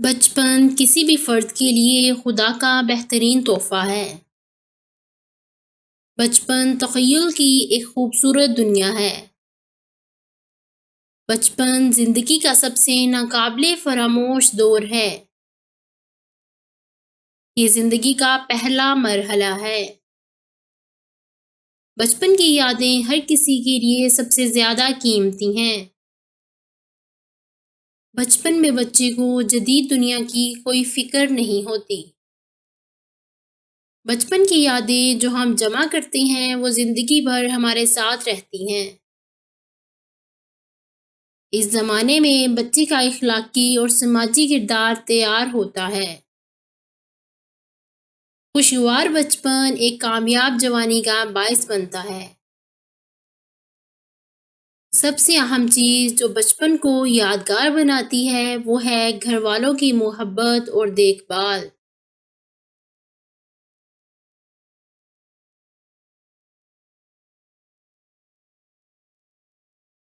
بچپن کسی بھی فرد کے لیے خدا کا بہترین تحفہ ہے۔ بچپن تخیل کی ایک خوبصورت دنیا ہے۔ بچپن زندگی کا سب سے ناقابل فراموش دور ہے۔ یہ زندگی کا پہلا مرحلہ ہے۔ بچپن کی یادیں ہر کسی کے لیے سب سے زیادہ قیمتی ہیں۔ بچپن میں بچے کو جدید دنیا کی کوئی فکر نہیں ہوتی۔ بچپن کی یادیں جو ہم جمع کرتے ہیں وہ زندگی بھر ہمارے ساتھ رہتی ہیں۔ اس زمانے میں بچے کا اخلاقی اور سماجی کردار تیار ہوتا ہے۔ خوشگوار بچپن ایک کامیاب جوانی کا باعث بنتا ہے۔ سب سے اہم چیز جو بچپن کو یادگار بناتی ہے وہ ہے گھر والوں کی محبت اور دیکھ بھال۔